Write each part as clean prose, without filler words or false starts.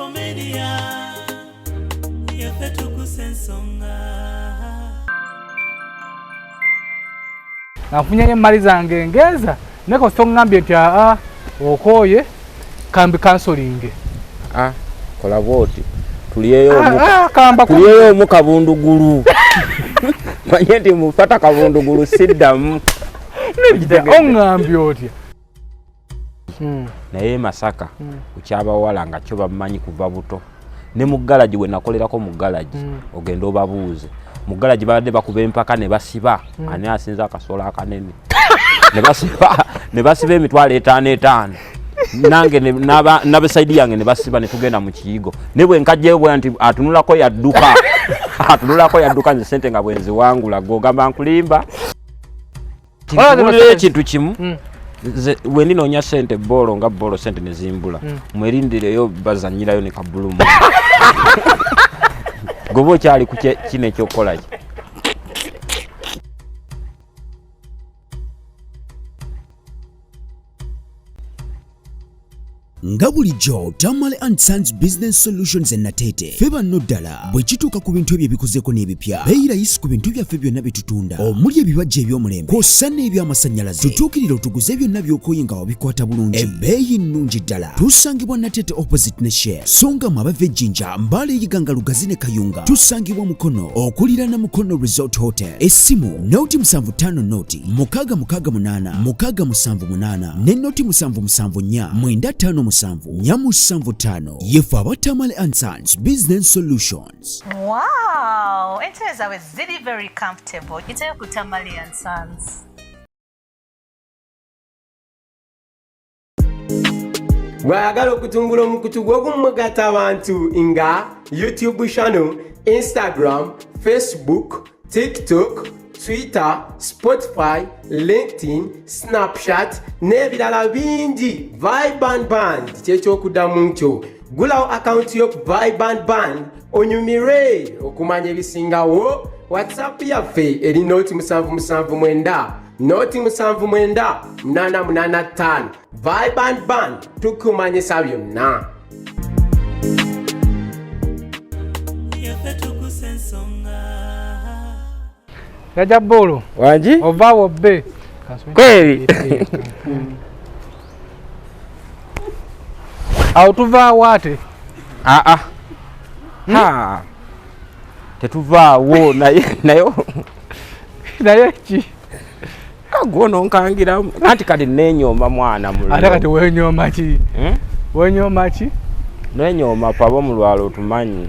Infomedia yafetu kusensonga nafunye emali zange ngeza neko songambye nti okoye kambi counseling kola boti tuliyeyo mu kabundugulu manye ndi mufata kabundugulu siddamu ongambye otya naye Masaka kukyaba wala nga kyo bamanyi kuva buto ne mu galaji we nakolerako mu galaji ogenda obabuuze mu galaji badde bakuba empaka ne basiba ani asinza akasola akanene ne basiba emitwalo 5 nange nabe side yange ne basiba ne tugenda mu kiyigo ne bwe nkajje bwe anti atunulako yadduka nze sente nga bwenzi wangu lago gamba nkulimba ekintu kimu we ninoonya sente bolo nga bolo sente ne zimbula mwerindireyo bazanyirayo ne kabulumu gobo kyali ku kine ekyokukola ki nga bulijjo Tamale and Sons Business Solutions Natete feba noddala bwe kituuka ku bintu ebyo ebikozeeko n'ebipya beeyirayisi ku bintu byaffe byonna bitutunda omuli ebibajja eby'omulembe kw'ossa n'ebyamasanyalaze tutuukirire otuguze byonna by'okooye nga wabikwata bulungi ebbeeyi nnungi ddala tusangibwa Natete opposite ne Share songa mu abava ejjinja Mbale Yiganga Lugazi ne Kayunga tusangibwa Mukono okuliraana Mukono Resort Hotel essimu noti 75 noti 668 678 ne noti 774 955 Nyamusanvu yefu aba Tamale and Sons Business Solutions. Wow, it is always very comfortable. It's a Tamale and Sons. Wayagala okutumbula omukutu gw'ogumugata abantu nga YouTube channel, Instagram, Facebook, TikTok, Twitter, Spotify, LinkedIn, Snapchat n'ebirala bingi. Vibe kyekyokudamu nkyo gulawo account yo ku Vibe onyumire okumanya ebisingawo. WhatsApp yaffe eri noti 779 noti 779 885 Vibe tukumanyisa byonna. yafetu kusensonga yaja bolo wanji ovaawo bbe kweli awo tuvaawo ate tetuvaawo naye ki agwono nkangira anti kati nenyooma mwana mululu ate kati wenyooma ki wenyooma ki nenyooma pabo mu lwalo tumanyi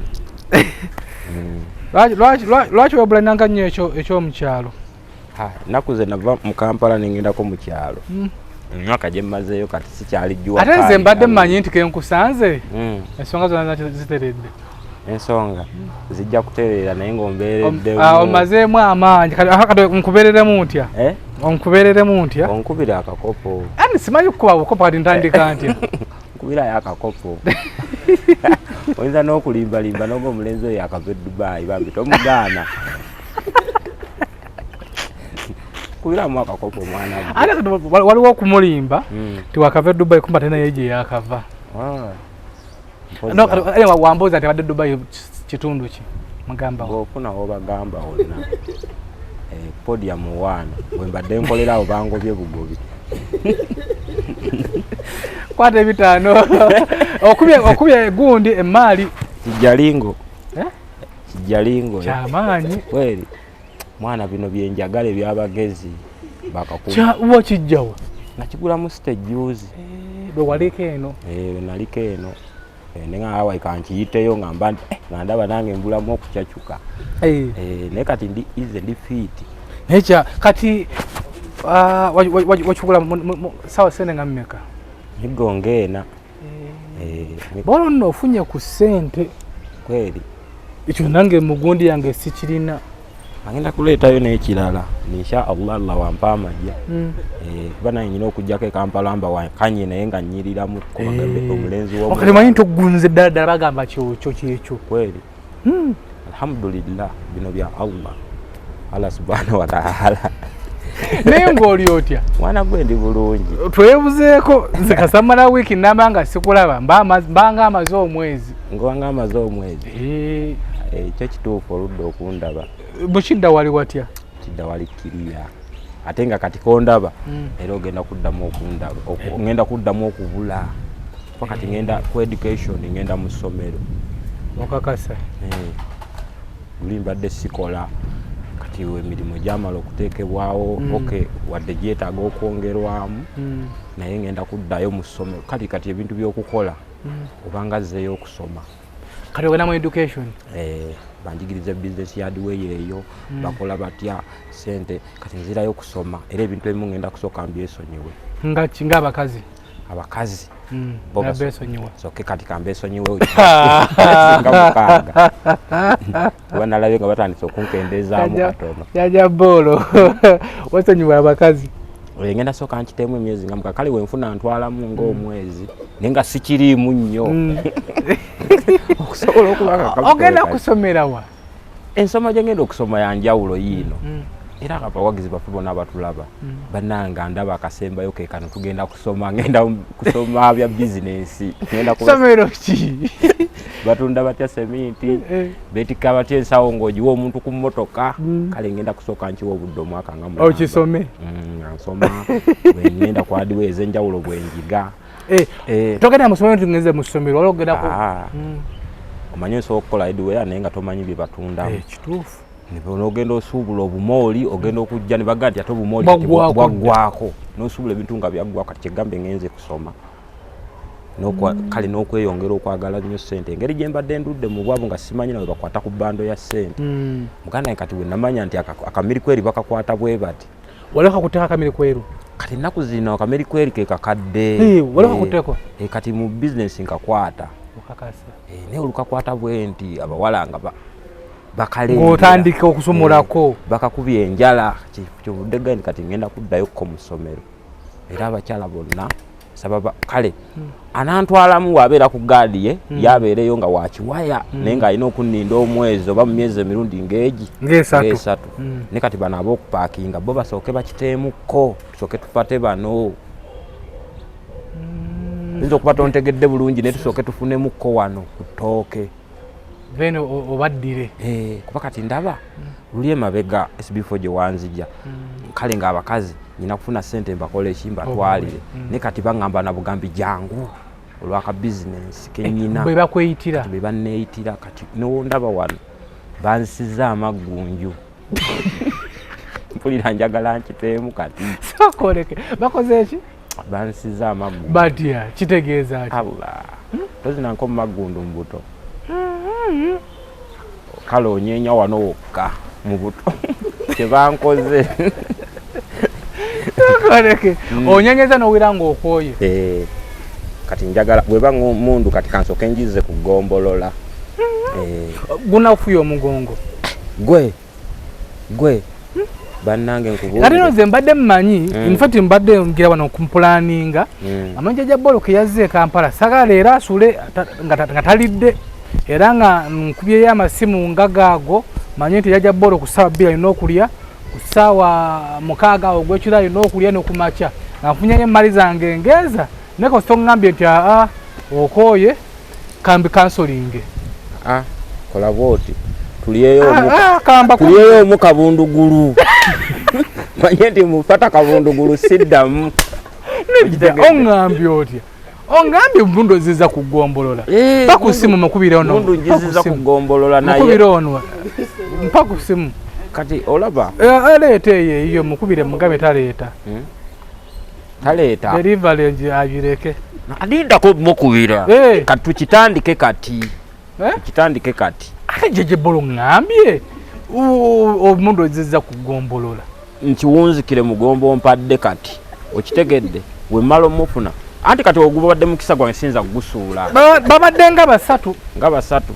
lwaki webulananga nnyo ekyomukyalo nakuze nava mu Kampala nengendako mu kyalo emyaka gye mmazeeyo kati sikyali jjuwa ate nze mbadde mmanyi nti kenkusanze ensonga zonna ziteredde ensonga zijja kutereera naye ng'ombeereddewo omazeemu amaanyi kati nkubeereremu ntya onkubeereremu ntya onkubira akakopo ani simanyi kukuba bukopo kati ntandika ntya nkubirayo akakopo oyinza n'okulimbalimba n'oga omulenzi oyo akava e Dubai bambi tomugaana kubiramu akakopo mwana ate waliwo okumulimba tiwakava e Dubai kumba te naye gye yakava wambuuza nti abadde Dubai kitundu ki mugamba ofuna wobagamba wonna podium 1 bwe mbadde nkolerawo bangobye bugobi kwata ebitaano okubye gundi emaali kijjalingo kyamaanyi kweli mwana bino byenjagala ebyabagezi bakakuba uwo kijjawa nakigulamu stage bwe waliko eno naliko eno nenga awa kankiyiteyo ngamba nga ndaba nange mbulamu okukyakyuka naye kati ndi ize ndi fit nekya kati wakigula sawa sente nga mmeka nigongeena bolo nno ofunye ku ssente kweli ekyo nange mugundi yange sikirina agenda kuleetayo n'ekirala insha Allah wampa amajja kuba naye nyina okugjako e Kampala mba wakanye naye nga nnyiriramu kubagambe omulenzi wo okati manyi togunze ddala bagamba kyokyo kyekyo kweli alhamdulillah bino bya Allah subhanahu wa ta'ala naye ng'oli otya mwana gwe ndi bulungi twebuzeeko nze kasamala wiiki namba nga sikulaba mbanga amaze omwezi ngowanga amaze omwezi ekyo kituufu oludde okundaba bukidda wali watya kidda wali kiriya ate nga kati kondaba era ogenda kuddamu okundaba ngenda kuddamu okubula fakati ngenda ku education ngenda mu ssomero okakasa luli mbadde sikola kati emirimu gyamala okuteekebwawo wadde gyetaaga okwongerwamu naye ngenda kuddayo mu ssomero kati ebintu by'okukola obanga zzeeyo okusoma kati ogenda mu education banjigiriza business yardway eyo bakola batya sente kati nzirayo okusoma era ebintu ebimu ngenda kusooka mbyesonyiwe ng'abakazi abakazi besonyiwa soke kati kambesonyiwe nga mukaaga kuba nalabye nga batandise okunkendeezaamu katono jaja boolo wasonyiwa abakazi ngenda sooka nkiteemu emyezi nga muka kale wenfuna ntwalamu ng'omwezi naye nga sikiriimu nnyo okusobola okuba ogenda kusomera wa ensoma gye ngenda okusoma yanjawulo yiino era abawagizi baffe bonna abatulaba bannanga ndaba akasembayo ke kano tugenda kusoma ngenda kusoma bya bizinensi somero ki batunda batya seminti betika batya ensawo ng'ogiwa omuntu ku mmotoka kale ngenda kusooka nkiwa obudde omwaka nga mulamba okisome nsoma ngenda ku hardware ez'enjawulo bwenjiga togenda mu ssomero tugeze mu ssomero wala ogendako omanyi osobola okukola hardware naye nga tomanyi bye batundamu kituufu n'ogenda osuubula obumooli ogenda okujja ne baga nti ate obumooli bwaggwako n'osuubula ebintu nga byaggwako kati kyegambe ngenze kusoma kale n'okweyongera okwagala nnyo ssente engeri gye mbadde ndudde mu bwavu nga simanyi nawe bakwata ku bbando ya ssente muganda kati we namanya nti akamirikweri bakakwata bwe bati wali kakuteeka akamirikweri kati ennaku zino akamirikweri ke kakadde wali kakuteeko kati mu bizinesi nkakwata naye olukakwata bwe nti abawala nga ng'otandika okusomolako bakakubya enjala kyovudde gandi kati ngenda kuddayokko mu ssomero era abakyala bonna sababa kale anantwalamu waabeera ku gaadi ye yabeereyo nga wakiwaya naye ng'alina okunninda omwezi oba mu myezi emirundi ng'esatu ne kati bano ab'okupaakinga bo basooke bakiteemukko tusooke tufate bano yinza okuba tontegedde bulungi naye tusooke tufunemukko wano ku ttooke then obaddire kuba kati ndaba luli emabega SB4 gye wanzija kale ng'abakazi nyina kufuna ssente mbakola eki mbatwalire ne kati baŋŋamba na bugambi jangu olwaka bizinensi kenyina bwe bakweyitira bwe banneeyitira kati nondaba wano bansizza amaggunju mpulira njagala nkiteemu kati sokoleke bakoze eki bansizza amaggunju batya kitegeeza ati Allah tozinanko mu maggundu mu buto kale onyeenya wano wokka mu buto kyebankoze sokoleke onyenyeza n'owira ng'okwoye kati njagala bweba mundu kati kansoke njize ku ggombolola gunafuya omugongo gwe bannange nkubuulire ate no nze mbadde mmanyi infact mbadde ngira wano kumpulaninga amanja ja bolo ke yazze e Kampala sagala era asule nga talidde era nga nkubyeyo amasimu nga gaago manyi nti yajja bolo ku ssaawa 2 alina okulya ku ssaawa 6 ogw'ekiro alina okulya n'okumakya nga nfunyeyo emmali zange ngeza naye kasita oŋŋambye nti okooye kambi kansolinge kola bwoti tulyeyo omu kabundugulu manye nti mufata kabundugulu siddamu oŋŋambye otya oŋŋambye mpundu ziza kugombolola mpa ku ssimu mukubire ono mundu njiziza kugombolola naye mukubire ono mpa ku ssimu kati olaba aleeta eyo mukubire mugabe taleeta delivery abireke adindako mukubira kati tukitandike kati tukitandike kati jeje bolo ŋŋambye omundu oziza kugombolola nkiwunzikire mugombo mpadde kati okitegedde wemmala omufuna anti kati ogubadde mukisa gwange sinza kugusuula babadde nga basatu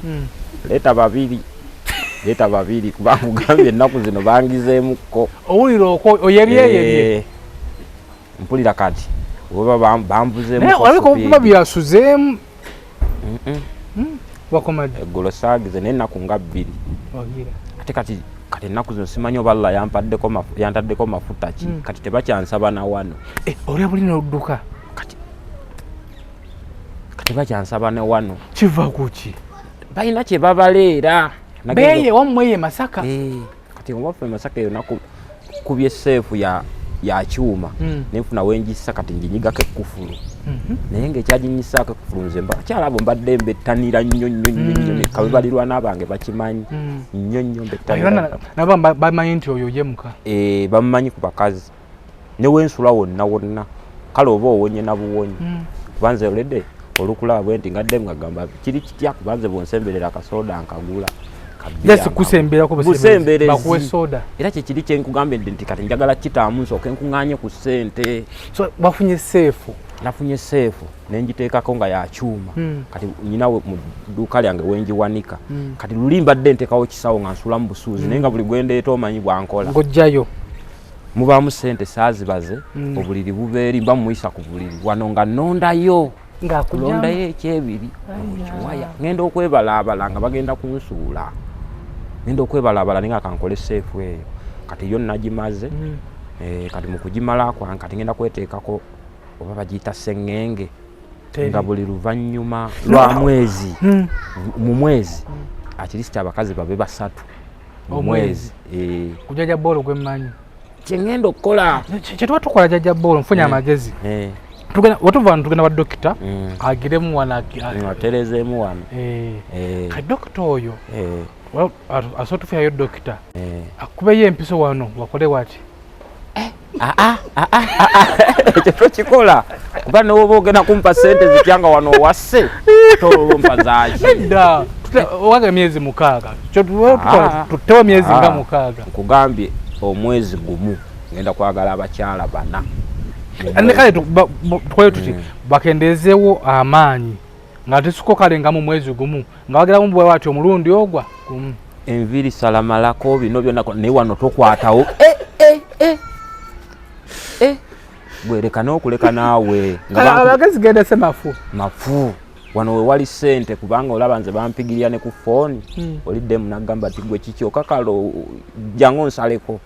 leeta babiri kuba nkugambye ennaku zino bangizeemukko owulira oyeryeyerye mpulira kati oba bambuzeemukuba byasuzeemu wakomadde eggolo saagize naye ennaku nga 2 ate kati ennaku zino simanyi oba Allah yantaddeko mafuta ki kati tebakyansaba na wano olya bulina odduka kati tebakyansaba ne wano kiva kuki balina kye babaleera beye wamweye Masaka kati waffe Masaka eyo nakubye seefu ya kyuma nenfuna wenjisa kati njinyigako ekkufulu naye ng'ekyaginyisako ekkufulu nze bakyalabo mbadde mbettanira nnyo kabibalirwa n'abange bakimanyi nnyo mbettanira nabo bamanyi nti oyo yemuka bamumanyi ku bakazi ne wensula wonna kale oba owonye na buwonyi kubanze olede olukulaba bwe nti ngadde ngagamba kiri kitya kubanze bonsemberera akasoda nkagula Yes, kusembera ko bakuwe soda. Era kye kiri kyenkugambye nti kati njagala kitaamu nsooke nkuŋŋaanye ku ssente. So bafunye seefu. Nafunye seefu nenjiteekako nga ya kyuma. Kati nyinawe mu dduuka lyange wenjiwanika. Kati luli mbadde nteekawo kisawo nga nsula mu busuuzi naye nga buli gwendeeta omanyi bwankola. Ng'ojjayo. Mubaamu ssente saazibaze obuliri bubeeri mba muyisa ku buliri wano nga nnondayo. Ng'akulondayo ekyebiri okiwaya ngenda okwebalaabala nga bagenda kunsuula. Ngenda okwebalaabala ninga kankole seefu eyo kati yo nagimaze kati mu kugimala kwange kati ngenda kweteekako oba bagiyita sseŋŋenge nga buli luvannyuma lwa mwezi mu mwezi akirisiti abakazi babe 3 mu mwezi kujaja bolo gwemmanyi kye ngenda okukola kye tuba tukola jaja bolo nfunye amagezi tugenda wa dokita agiremu wana aterezeemu wano ka dokita oyo asobola tufuyayo dokita akubeyo empiso wano wakole wati ekyo tokikola kuba nowoba ogenda kumpa sente zityanga wano owasse tolompa zaki edda owaga emyezi 6 tutewa myezi nga 6 nkugambye omwezi gumu ngenda kwagala abakyala 4 Andikale tukole tuti bakendezeewo amaanyi nga tesiko kale nga mu mwezi gumu nga wagira mu bwe wati omulundi ogwa gumu enviri salamalako bino byonna naye wano tokwatawo bwereka n'okuleka naawe abagezi genda semafu mafu wano we wali ssente kubanga olaba nze bampigirya ne ku fooni oliddemu nagamba ti gwe kiki okakalo jangu nsaleko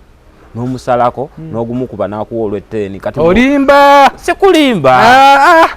n'omusalako n'ogumukuba n'akuwa olw'etteeni kati olimba sikulimba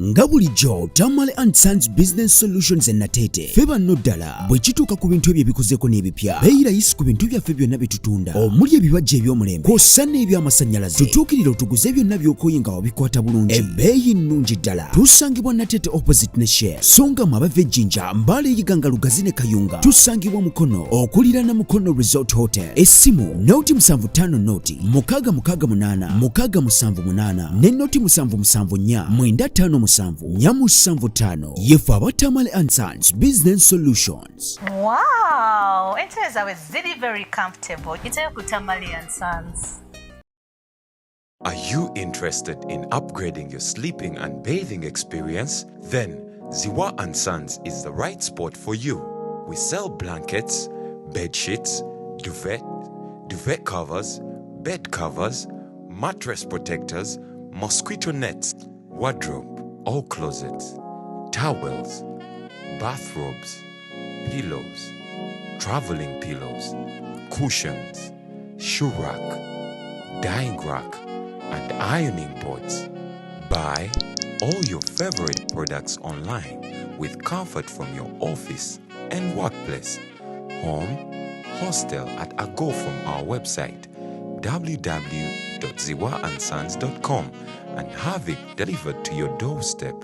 nga bulijjo Tamale and Sons Business Solutions Natete feba no ddala bwe kituuka ku bintu ebyo ebikozeeko n'ebipya beeyirayisi ku bintu byaffe byonna bye tutunda omuli ebibajja eby'omulembe kw'ossa n'eby'amasannyalaze tutuukirire otuguze byonna by'okooye nga wabikwata bulungi ebbeeyi nnungi ddala tusangibwa Natete opposite ne Shell songa mu abava ejjinja Mbale eyiganga Lugazi ne Kayunga tusangibwa Mukono okuliraana Mukono Resort Hotel essimu noti 75 noti 668 678 ne noti 774 95 Nyamusanvu 5 yefu aba Tamale and Sons Business Solutions. Wow! Entebe zawe ziri very comfortable. Giteyo ku Tamale and Sons. Are you interested in upgrading your sleeping and bathing experience? Then Ziwa and Sons is the right spot for you. We sell blankets, bed sheets, duvet covers, bed covers, mattress protectors, mosquito nets, wardrobe, all closets, towels, bathrobes, pillows, traveling pillows, cushions, shoe rack, dyeing rack, and ironing boards. Buy all your favorite products online with comfort from your office and workplace, home, hostel at a go from our website www.ziwaansons.com and have it delivered to your doorstep.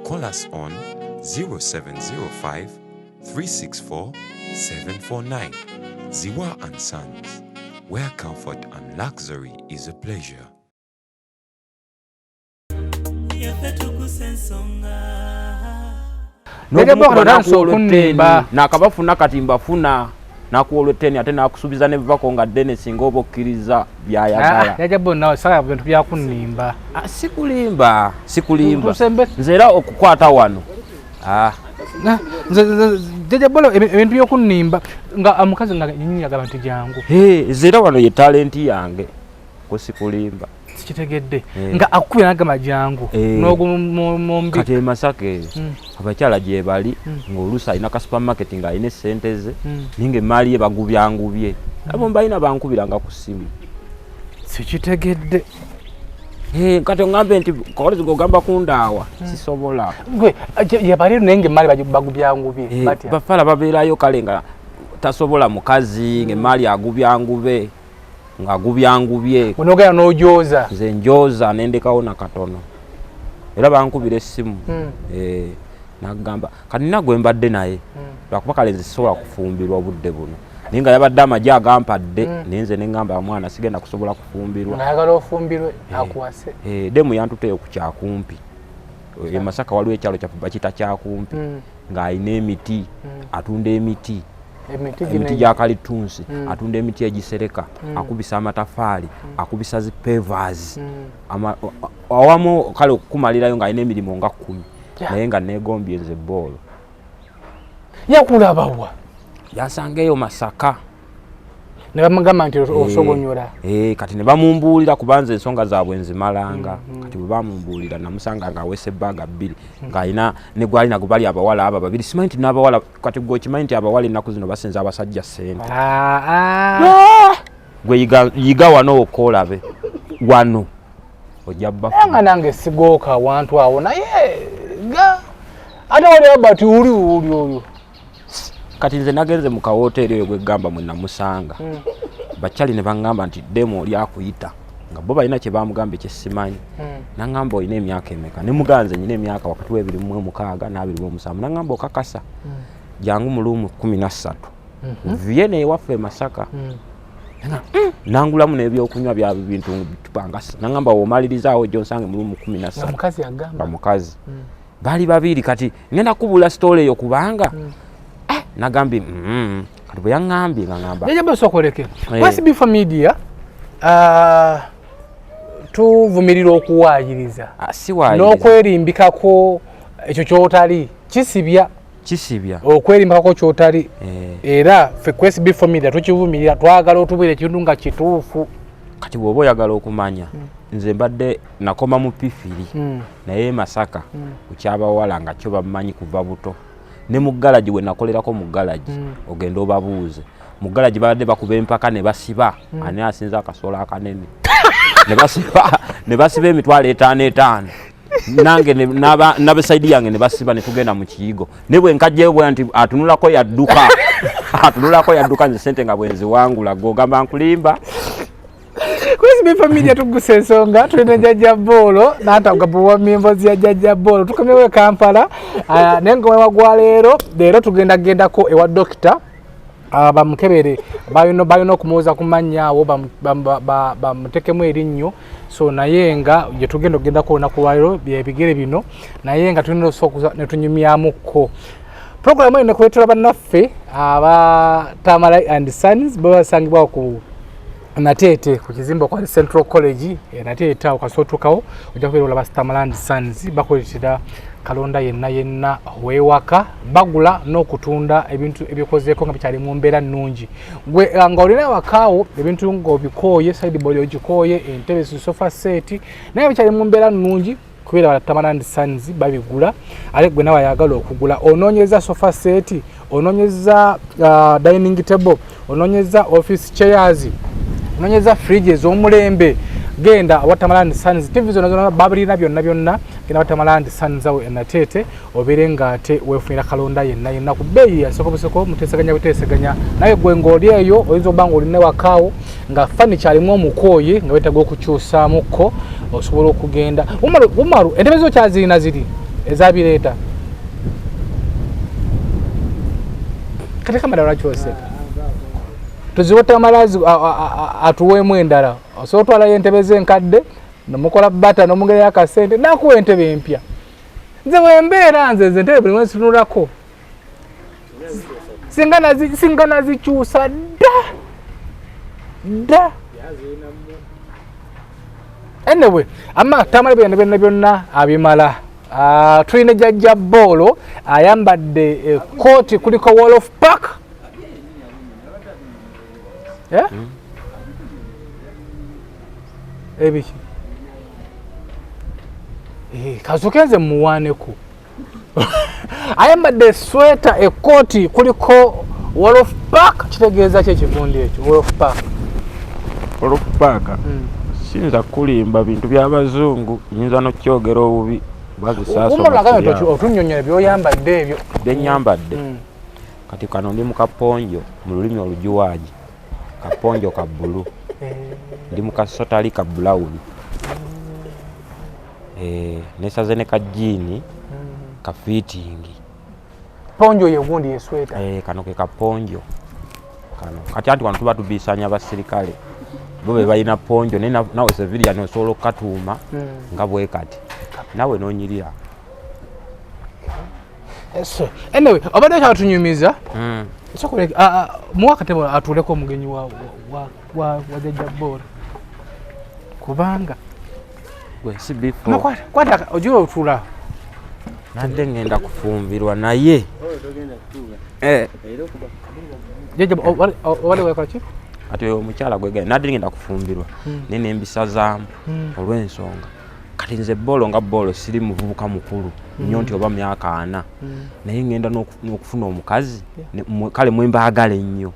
Call us on 0705 364 749. Ziwa and Sons, where comfort and luxury is a pleasure. nakabafuna kati mbafuna nakuolweteni ate nakusubiza ne bivako nga ddene singa oba okkiriza byayagala yajabo nawe sala bintu byakunimba sikulimba nze era okukwata wano jajabolo ebintu byokunimba nga amukazi nga nyinyi yagaba nti jangu nze era wano ye talenti yange ko sikulimba sikitegedde nga akubira nagamba jangu n'ogumombi kati Masaka abakyala gye bali ng'oluusi alina ka supermarket nga alina essente ze ninga emaali ye bagubyangubye abo mbalina bankubiranga ku ssimu sikitegedde. Kati ongambe nti kawalizi gogamba kundaawa sisobola. Gwe yabaliro nenge mali bagubyangubye batya. Bafala babeerayo kale nga tasobola mukazi ngemali agubyangube ngagubyangubye. Onogera n'ojoza. Nze njoza nendekawo na katono. Era bankubira essimu. Nagamba kati nagwe mbadde naye. Lwakuba kale nze sisobola kufumbirwa obudde buno. Ninga yabadde amagye agampadde nenze nengamba mwana sigenda kusobola kufumbirwa. Nayagala ofumbirwe akuwase. Demu yantuteyo ku kyakumpi. Masaka waliwo ekyalo kyaffe bakita kyakumpi ng'alina emiti atunda emiti. Emiti gya kalitunsi atunda emiti egisereka akubisa amatafaali akubisa zi pavers awamu kale okumalirayo ng'alina emirimu nga 10 naye nga neegombye nze boolo. Yakulabawa yasangeyo Masaka ne bamugamba nti osogonyola. Kati ne bamumbuulira kubanza ensonga zaabwe nzimalanga. Kati bwe bamumbuulira namusanga ng'aweese ebbaaga 2 ng'alina ne gwali nago bali abawala aba babiri. Simanyi nti n'abawala kati gwe okimanyi nti abawala ennaku zino basenza abasajja ssente. Gwe yiga wano okolabe wano ojja bbafu. Nga nange sigooka awantu awo naye ate waliwo bati uli oyo. Kati nze nagenze mu kawooteri eyo gwe gamba mwe namusanga. Bakyali ne bangamba nti demo oli akuyita nga bo balina kye bamugambye kye simanyi. Nangamba olina emyaka emeka ne muganze nyina emyaka wakati we 26 na 27. Nangamba okakasa jangu mu lumu 13 Vienne ewaffe Masaka. Nangulamu n'ebyokunywa bya bintu tupangasa. Nangamba omalirizawo gyo nsange mu lumu 17. Mukazi agamba mukazi bali babiri kati ngenda kubula story eyo kubanga nagambi kati bwe yaŋŋambye nga ŋŋamba yajja basokoleke West Bifa Media tuvumirira okuwaayiriza n'okwerimbikako ekyo kyotali kisibya okwerimbikako kyotali era ffe West Bifa Media tukivumirira twagala otubeera ekintu nga kituufu. Kati bw'oba oyagala okumanya nze mbadde nakoma mu pifiri naye Masaka kukyabawala nga kyo bamanyi kuva buto. Ne mu galaji we nakolerako mu galaji ogenda obabuuze mu galaji badde bakuba empaka ne basiba ani asinza akasola akanene ne basiba emitwalo 5 nange n'abesaidi yange ne basiba ne tugenda mu kiyigo ne bwe nkajjeyo nti atunulako yadduka nze sente nga bwenzi wangula gogamba nkulimba. West Bifa Media tuguse ensonga tulina Jajja Boolo n'atagabuwa mimbozi ya Jajja Boolo tukomyewo Kampala n'engoma wagwa leero tugendagendako ewa dokita bamukebere balina okumuwuza ku mannya awo bamutekemu erinnyo so naye nga gye tugenda okugendako olunaku lwaleero byebigere bino naye nga tulina osookuza ne tunyumyamukko. Puroguramu eno kuleetera bannaffe aba Tamale and Sons babasangibwa ku Natete ku kizimba kwa Central College Natete okasotukawo ojja kubeera olaba Tamale and Sons bakoletera kalonda yenna weewaka bagula n'okutunda ebintu ebikozeeko nga bikyali mu mbeera nnungi. Gwe nga olina wakaawo ebintu ng'obikooye sideboard ogikooye entebe sofa set naye bikyali mu mbeera nnungi kubeera Tamale and Sons babigula ate gwe nawe ayagala okugula onoonyeza sofa set onoonyeza dining table onoonyeza office chairs onoonyeza fridge ez'omulembe genda wa Tamale and Sons TV zona babirina byonna genda wa Tamale and Sons awo Natete obere nga ate weefunira kalonda yenna ku bbeeyi yasokoboseko muteesaganya naye gwe ng'oli eyo oyinza obanga oline wakaawo nga furniture alimu omukooye nga weetaaga okukyusaamuko osobola okugenda Umaru entebe zo kyazirina ziri ezabireeta kati kamadala kyose tuziwe Tamale atuweemu endala osobola otwalayo entebe z'enkadde nomukola bata n'omugereyo akasente nakuwa entebe empya. Nze bwembeera nze entebe buli mwezi tunulako singa nazikyusa dda anyway ama Tamale byonna abimala. Tulina Jajja Boolo ayambadde kooti kuliko Wall of Park ebiki kazukenze muwaneku ayambadde sweater ekoti kuliko Wall of Park kitegeeza kye kivundi ekyo Wall of Park Sinza kulimba bintu by'abazungu nyinza n'okyogera obubi bazisaaso. Umulagayo otunyonyola byoyambadde ebyo. Byenyambadde. Kati kano ndi mu kaponjo mu lulimi olujuwaaji. Kaponjo ka bbulu. Ndi mu kasotali ka brown. Nesaze ne kajiini ka fitting. Ponjo ye gundi ye sweater. Kano ke kaponjo. Kano kati anti wano tuba tubisanya abasirikale. Bo be balina ponjo nawe sevilia nosobola okukatuuma nga bwe kati. Nawe nonyirira. So, anyway, obadde kyatunyumiza. Sokole muwaka tebo atuleko omugenyi wa Jajja Bolo. Kubanga gwe si before. Kwata ojo otula. Nadde ngenda kufumbirwa naye. Jajja wale wakachi? Ati omukyala gwege nadde ngenda kufumbirwa. Nene embisazaamu olw'ensonga. Kati nze Bolo nga Bolo siri muvubuka mukulu. Nnyo nti oba myaka 4. Naye ngenda n'okufuna omukazi kale mwembaagala ennyo.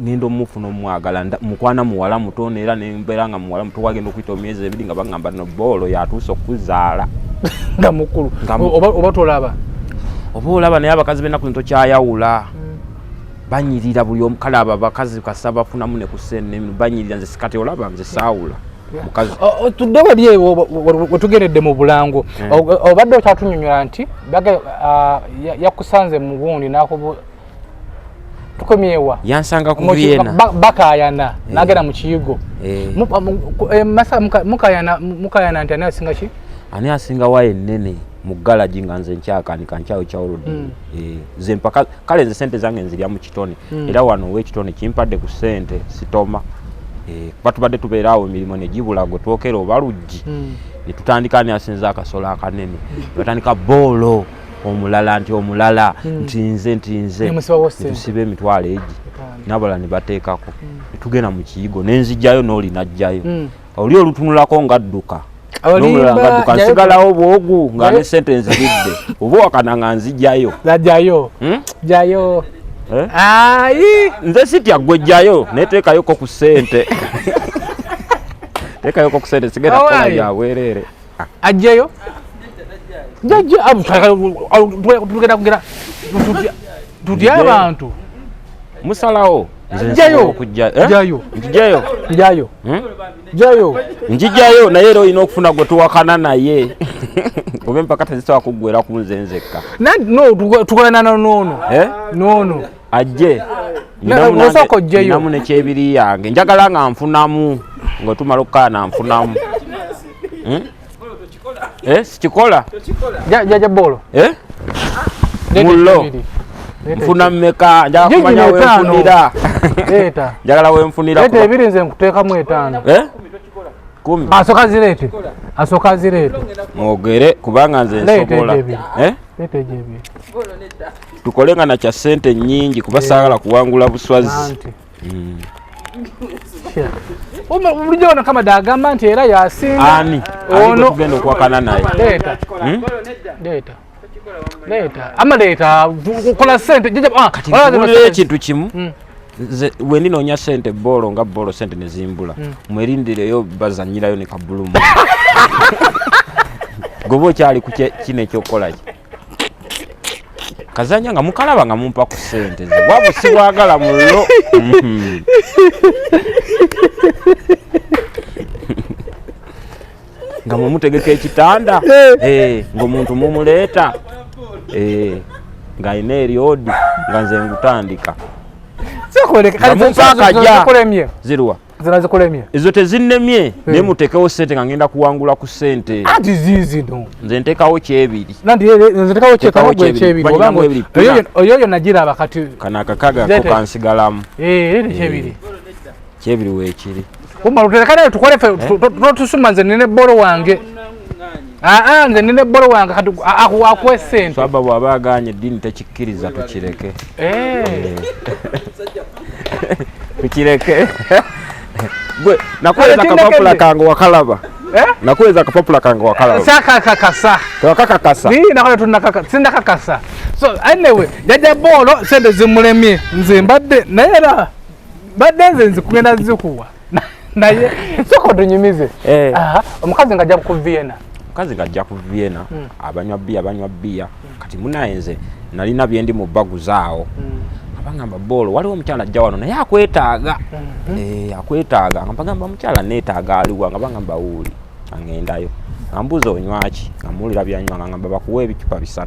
Ngenda omufuna omwagala mukwana muwala mutono era nembeera nga muwala muto wagenda okuyita emyezi 2 nga bagamba no Bolo yatuuse okuzaala. Nga mukulu. Oba tolaba? Oba olaba naye abakazi b'ennaku zino tokyayawula. Banyirira buli omukale abo abakazi kasa bafunamu ne kusenne banyirira nze sikate olaba nze saawula. Mukazi tuddewe bye wetugeredde mu Bulango obadde okyatunyonyola nti baga yakusanze mu gundi nakubu tukomyewa yansanga ku Vienna bakayana nagera mu kiyigo mukayana nti ani asinga ki ani asinga waye nene mu garage nga nze nkyakanika nkyawo kyawolodde ze mpaka kale nze sente zange nzirya mu kitone era wano w'ekitone kimpadde ku sente sitoma batubadde tubeerawo emirimu ne gibulago twokera oba luggi ne tutandika ne asinza akasola akanene batandika Bolo omulala nti omulala ntinze tusibe emitwalo egi nabala ne bateekako tugenda mu kiyigo nenzijjayo n'oli najjayo oli olutunulako ngadduka n'omulala nsigalawo bwogu nga ne sente nziridde oba wakana nga nzijjayo jayo ayi nze sitya gwejjayo neteekayoko ku ssente teekayoko ku ssente sigenda kukola byaweerere ajjeyo tugenda kugera tutya abantu musalawo njijayo naye era olina okufuna gwe tuwakana naye oba empaka tezisobola kuggwera ku nze nzekka tukolana nono ajje ninamu nekyebiri yange njagala nga nfunamu nga tumala okukaana nfunamu sikikola Jajja Bolo mullo nfuna mmeka njagala kumanya wenfunira njagala wenfunira ebiri nze nkuteekamu 5 asooka zireete mwogere kubanga nze nsobola tukole nga nakya ssente nnyingi kuba saagala kuwangula buswazi bulijjo ono Kamada agamba nti era yasinga ani ono tugenda okuwakana naye leeta amaleeta kola ssente ekintu kimu we ninoonya ssente Bolo nga Bolo ssente nezimbula mwerindireyo bazanyirayo ne kabulumu goba okyali ku kino ekyokukolaki kazanya nga mukalaba nga mumpa ku ssente ze bwabu sibwagala mullo nga mumutegeka ekitanda ng'omuntu mumuleeta ng'alina eryodi nga nze ngutandika zirwa ezo tezinnemye naye muteekewo ssente nga ngenda kuwangula ku ssente anti zizino nze nteekawo kyebiri oyoyo nagiraba kati kana akakaga ko kansigalamu kyebiri weekiri umaluterekanayo tukole ffe totusuma nze nine Bolo wange nze nine Bolo wange kati akuwa ssente swaba bw'aba aganye eddiini tekikkiriza tukireke tukireke gwe nakuweza akapapula kange wakalaba nakuweza akapapula kange wakalaba sakakakasa tewakakakasa sindakakasa so anyway Jajja Bolo sente zimulemye nze mbadde naye era mbadde nze nzikugenda zikuwa naye soko tunyumize omukazi ngajja ku Vienna mukazi ngajja ku Vienna abanywa bia kati munayenze nalina byendi mu bagu zaawo abangamba bolo waliwo omukyala ajja wano naye akwetaaga akwetaaga ngambagamba mukyala neetaaga aliwa ngabangamba uli angendayo ambuzo onywaki ngamulira byanywa ngamba bakuwa ebicupa 3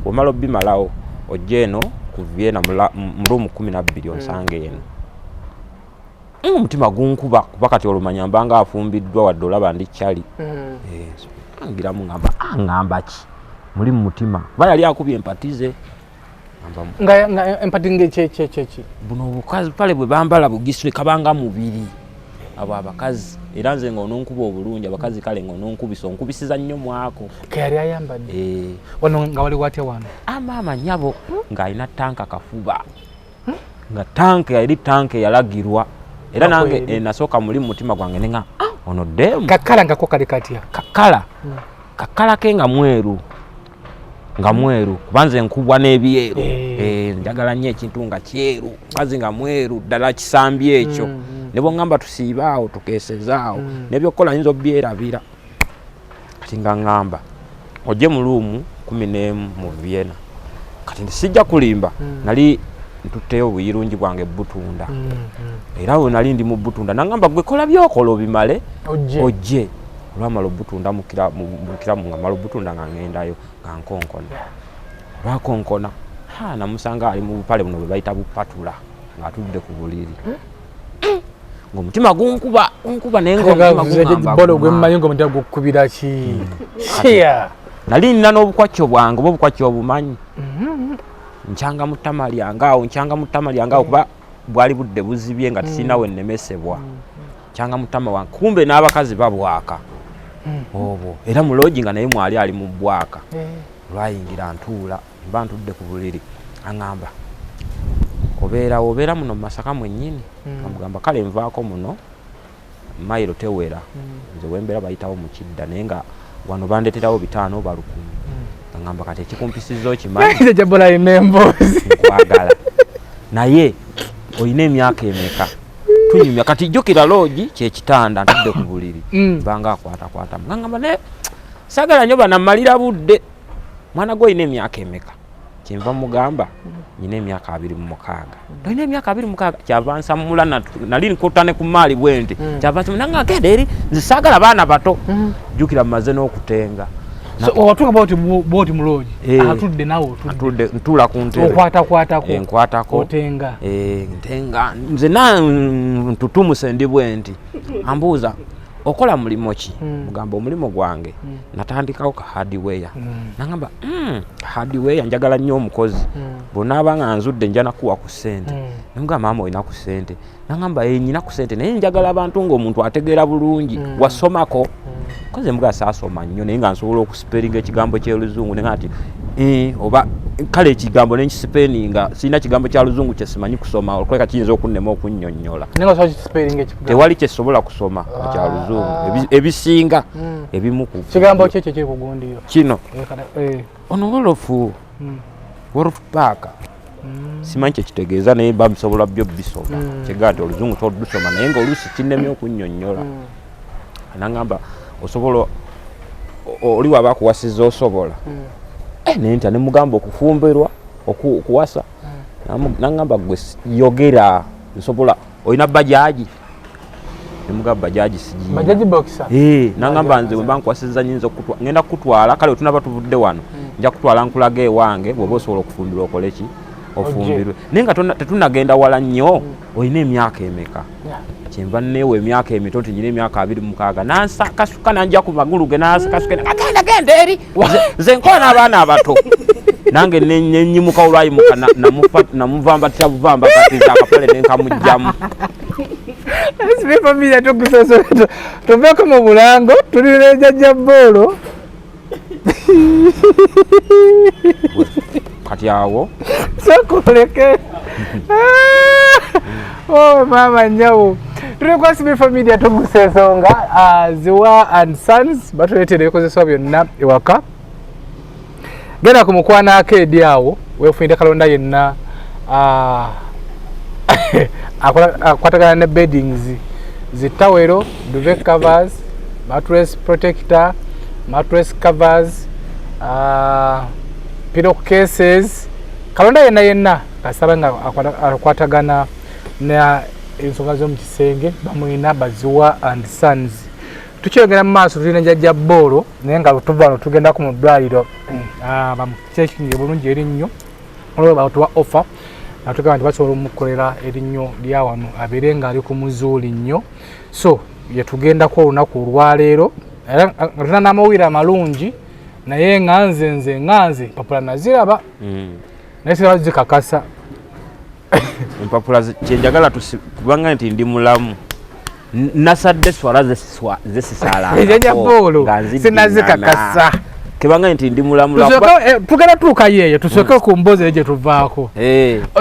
omalo bimalawo ojeno ku Vienna mu room 12 onsange eno omutima gunkuba kuba kati olumanya mbanga afumbiddwa wadde olaba ndi kyali angiramu ngamba ki muli mu mutima kuba yali akubye empatize nga empati ngeki buno obukazi pale bwe bambala bugiswe kabanga mubiri abo abakazi era nze ng'ononkuba obulungi abakazi kale ng'ononkubisa onkubisiza nnyo mwako kayali ayambadde wano nga wali watya wano amaama nyabo ng'alina tanka kafuba nga tanka yali tanka yalagirwa era nange nasooka muli mu mutima gwange nenga ono demu kakala ngako kali katya kakala ke nga mweru kubanze nkubwa n'ebyeru njagala nnyo ekintu nga kyeru kazi nga mweru ddala kisambye ekyo ne bw'ongamba tusiibaawo tukeesezaawo n'ebyokukola nyinza obyerabira kati nga ngamba ojje mu luumu 11 mu Vienna kati sijja kulimba nali ntutteyo obuyirungi bwange Butunda era we nali ndi mu Butunda nangamba gwe kola byokola obimale ojje olwamala Butunda mukira mu ngamala Butunda nga ngendayo nga nkonkona lwakonkona namusanga ali mu bupale buno bwe bayita bupatula ng'atudde ku buliri ng'omutima gunkuba naye ng'omutima gwemmanyi ng'omutima gukubira ki nali nina n'obukwacyo bwange oba obukwacyo obumanyi nkyanga mu ttama lyange kuba bwali budde buzibye nga tisina we nnemesebwa nkyanga mu ttama wange kumbe n'abakazi babwaka obwo era mulogi nga naye mwali ali mu bwaka lwayingira ntuula mba ntudde ku buliri aŋŋamba obeera muno mu Masaka mwennyini amugamba kale nvaako muno mayiro tewera nze wembeera bayitawo mu kidda naye nga wano bandeterawo 5 oba 10 aŋŋamba kati ekikumpisiza okimanyi jabola inemboozi nkwagala naye olina emyaka emeka tunyumya kati jjukira loogi kyekitanda ntudde ku buliri banga akwatakwatamu ngamba ne sagala nnyo banammalira budde mwana gwe olina emyaka emeka kyenva mugamba nyina emyaka 26 olina emyaka 26 kyava nsamula nali nkutane ku maali bwenti kyava nsamula nanga agenda eri nze saagala baana bato jjukira mmaze n'okutenga watuuka bwoti muloogi atudde nawe atudde ntuula ku ntebe nkwatako otenga ntenga nze ntutumuse ndi bwenti ambuuza okola mulimo ki mugamba omulimu gwange natandikawo ka hardware nangamba hardware njagala nnyo omukozi bonaaba nga nzudde nja nakuwa ku ssente nemugamba maama olina ku ssente nangamba nyina ku ssente naye njagala abantu ng'omuntu ategeera bulungi wasomako koze mbuga saasoma nnyo naye nga nsobola okusipeeringa ekigambo ky'oluzungu nenga ati oba kale ekigambo nenkisipeeringa sirina kigambo kya luzungu kyesimanyi kusoma okweka kiyinza okunnema okunnyonnyola tewali kyesobola kusoma kya luzungu ebisinga ebimu ku kigambo kyekyo kiri kugundiro kino ono wolof paaka simanyi kyekitegeeza naye babisobola byo bisoma kyegaa nti oluzungu todusoma naye ngaoluusi kinnemye okunnyonnyola nangamba osobola oli waba akuwasiza osobola naye nti nemugamba okufumbirwa okuwasa nangamba gwe yogera nsobola olina bajaji nemugamba bajaji sigiyi nangamba nze wemba nkuwasiza nyinza ngenda kukutwala kale tunaba tuvudde wano nja kutwala nkulaga ewange bw'oba osobola okufumbirwa okole ki ofumbirwe naye nga tetunagenda wala nnyo olina emyaka emeka kyenva neewe emyaka emito nti nyina emyaka 26 nansakasuka nanja ku magulu ge nansakasuka genda eri nze nkola n'abaana abato nange nenyimuka olwayimuka namuvambatira buvambakatiza akapale nenkamugjamu famire tukusosola tuveeko mu bulango tulina ejjajja boolo kati awo sokoleke mama nyawo tuli kwa Smith Media tuguse ensonga Ziwa and Sons batuleetera ebikozesebwa byonna ewaka genda ku mukwana akeedi awo weefunire kalonda yenna akwatagana ne beddings zitawero, duvet covers, mattress protector, mattress covers, pillow cases. Kalonda yenna kasaba nga akwatagana na ensonga z'omu kisenge bamwina Baziwa and Sons. Tukyogera mu maaso tulina Jjajja Bboolo naye nga lutuva wano tugenda ku mu ddwaliro bamukyekingire bulungi erinnyo olwo batuwa offer natugamba nti basobola omukolera erinnyo lya wano abeere nga ali ku muzuuli nnyo. So yetugendako olunaku olwaleero era nga tulina n'amawulire amalungi naye nga nze papula naziraba naye siraba zikakasa empapula kyenjagala kubanga nti ndi mulamu nasadde swala zesisala Jjajja Bboolo sinazikakasa kebanga nti ndi mulamu tugenda tuuka yeeyo tusooke ku mbozi eyo gye tuvaako.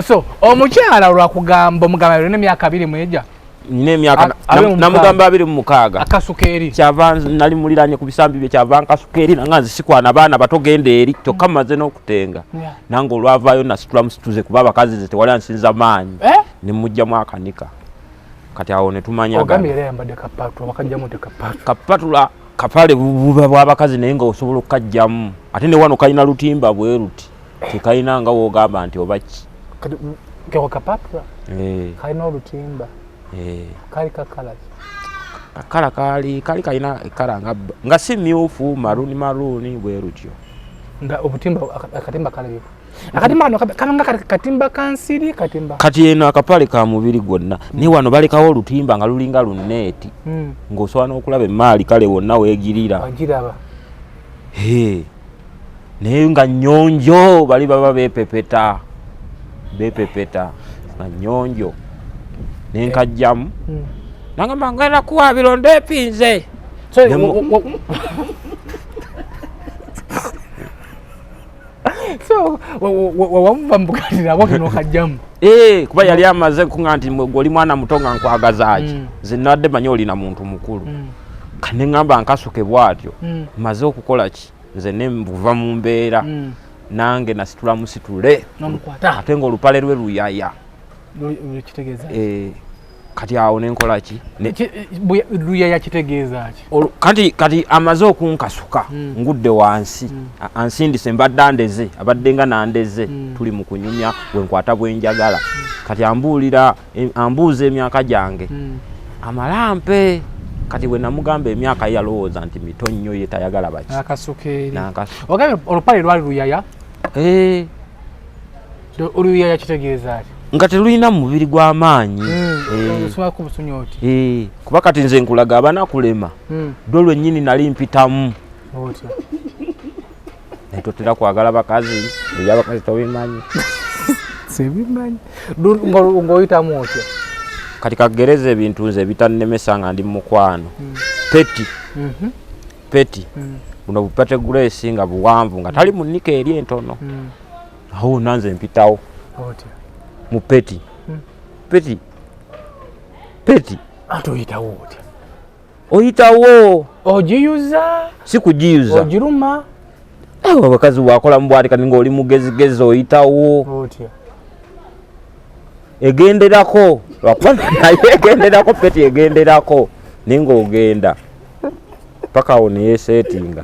So omukyala olwakugamba omugamba olina emyaka 2 mweja nina emyaka namugamba 26 akasukeeri kyava nali muliranye ku bisambi bye kyava nkasukeeri nanga nzisikwana abaana bato genda eri kyokka maze n'okutenga nange olwavaayo nasitula musituze kuba abakazi ze tewali ansinza maanyi ne mujjamu akanika kati awo ne tumanya ogambye era yambadde kapatula bakajjamu te kapatula kapale buba bw'abakazi naye nga osobola okukajjamu ate ne wano kalina lutimba bwe ruti tekalina nga woogamba nti oba ki keko kapatula kalina olutimba kali kakala kakala kali kalina ekala nga si myufu maruuni bwe rutyo nga obutimba akatimba kalabifu akatimba kano kalanga katimba kansiri katimba kati eno akapale ka mubiri gwonna ne wano balekawo olutimba nga lulinga lunneeti ng'osobola n'okulaba emaali kale wonna weegirira agiraba naye nga nnyonjo bali baba beepepeta nga nnyonjo nenkajjamu nangamba ngenda kuwa birondo epinze so wamuva mbugatira wake nokajjamu kuba yali amaze kunga nti oli mwana muto nga nkwagazaaki zinadde manyi olina muntu mukulu kane ngamba nkasuke bwatyo maze okukola ki nze nembuva mu mbeera nange nasitula musitule ate ng'olupale lwe luyaya kati awo nenkola ki luyaya kitegeeza ki kati amaze okunkasuka ngudde wansi ansindise mbadde andeze abadde nga nandeze tuli mu kunyumya wenkwata bwenjagala kati ambuuza emyaka gyange amalampe kati we namugamba emyaka yalowooza nti mito nnyo ye tayagala baki akasukeeri ogambye olupale lwali luyaya oluyaya kitegeeza ki nga telulina mubiri gw'amaanyi kuba kati nze nkulaga abanakulema dwe lwennyini nali mpitamu netotera kwagala bakazi ebyabakazi tobimanyi sebimanyi ng'oyitamu otya kati kagereza ebintu nze ebitannemesa nga ndi mukwano peti buno bupate Grace nga buwanvu nga tali munika eri entono awo nanze mpitawo mu peti ate oyitawo otya oyitawo ogiyuza si kugiyuza ogiruma abakazi bwakola mubwati kati ng'oli mugezigezi oyitawo otya egenderako lwakuba naye egenderako peti egenderako naye ng'ogenda paka awo neyeseetinga